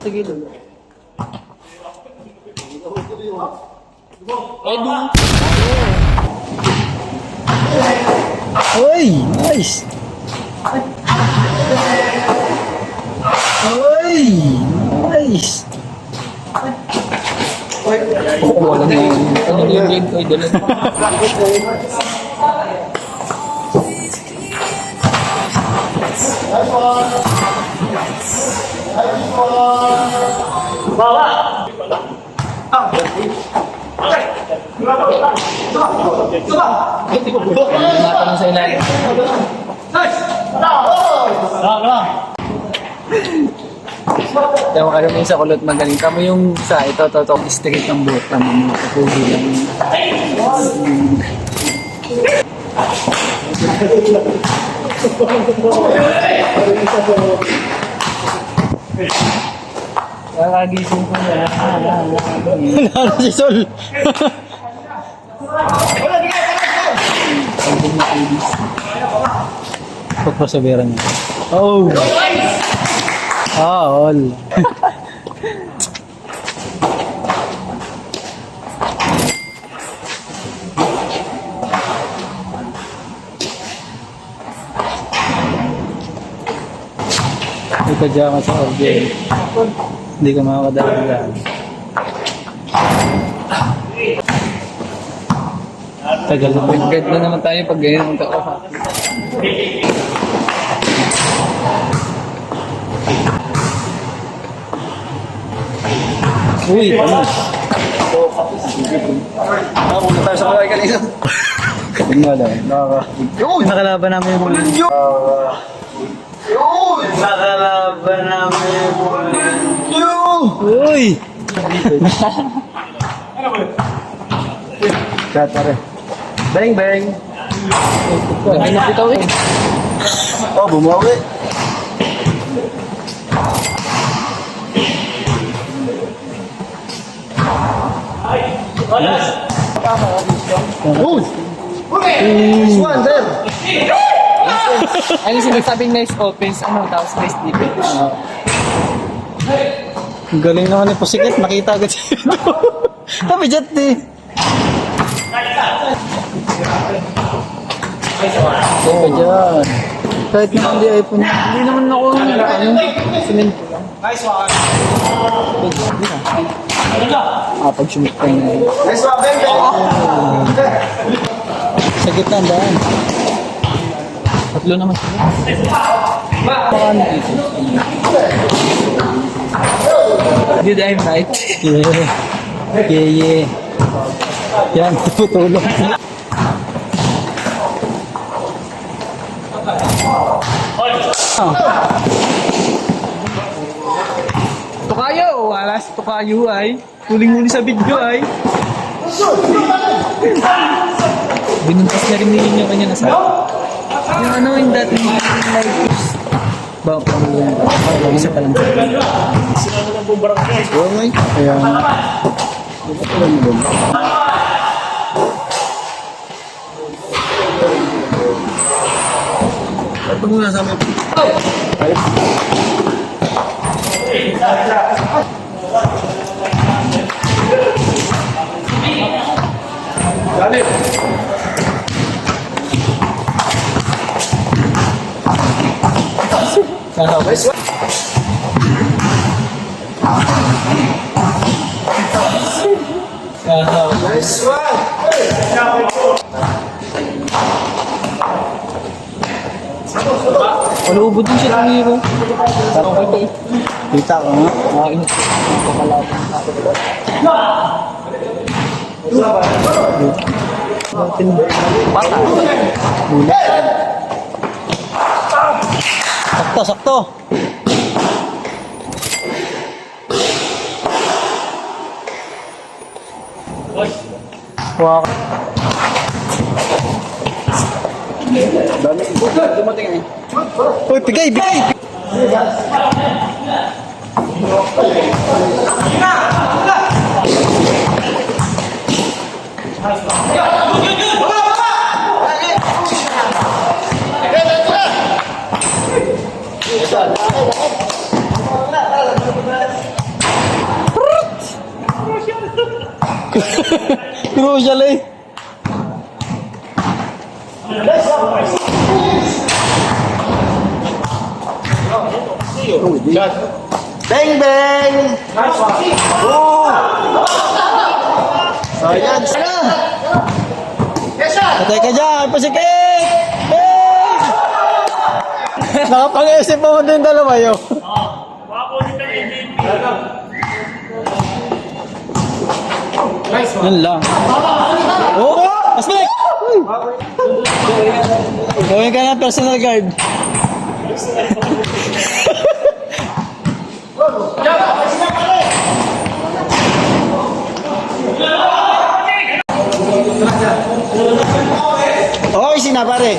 Sige dulu. Oi, nice. Oi, nice. Wala na yun. Ano yun yun? Oi, dala. Bawa! Natanong sa ilalim. Kaya kayo may sa kulot magaling. Kamo yung sa ito, straight ng buhok. Kamo mga kapugi lang. Kakagising ko na. Wala si Sol. Pagpasabiran niya. Oh! All. Hindi ka dyan sa order. Hindi ka makakadaan. Tagal na point guard na naman tayo pag ganyan ang tao. Uy, ano? Punta tayo sa kulay kanina. Tingnan lang. Nakalaban namin yung kulay. Nakalaban namin yung kulay. Uy! Katare. Bang bang. Ay nakita ko eh. Oh, bumawi. Uy! Nice one, sir! Ano sinasabing nice offense, ano, tapos nice defense. Galing naman ni Pusikit, nakita agad siya. Tapi jet eh. Ito dyan. Kahit naman di iPhone, hindi naman ako sinend ko lang. Nice one! Pag sumit ka na yun. Nice one, Ben! Sa gitna ang daan. Tatlo naman sila. Did I right? Yeah. Yan, tutulong. Tukayo! Wala si Tukayo ay. Huling-huli sa video ay. Binuntas na rin nilin yung kanya nasabi. Yung ano yung dating live is ba pang isa pa lang siya. Oo nga eh. Kaya, di ba pala mo ba? Ito muna sa amin. Galit! Nice one! Nice one! Malubod din siya ng hero. Kita ko nga. Nakainit ko. Bata. Sakto, sakto. Kuha ka. Dami. Dumating eh. Uy, bigay, bigay! Crucial eh. Bang, bang! Oh! Ayan, sana! Patay ka dyan, pasikit! Bang! Nakapag-isip mo din dalawa yun. Yan lang. Oh! Aspek! Gawin ka na personal guard. Hoy, sina pare!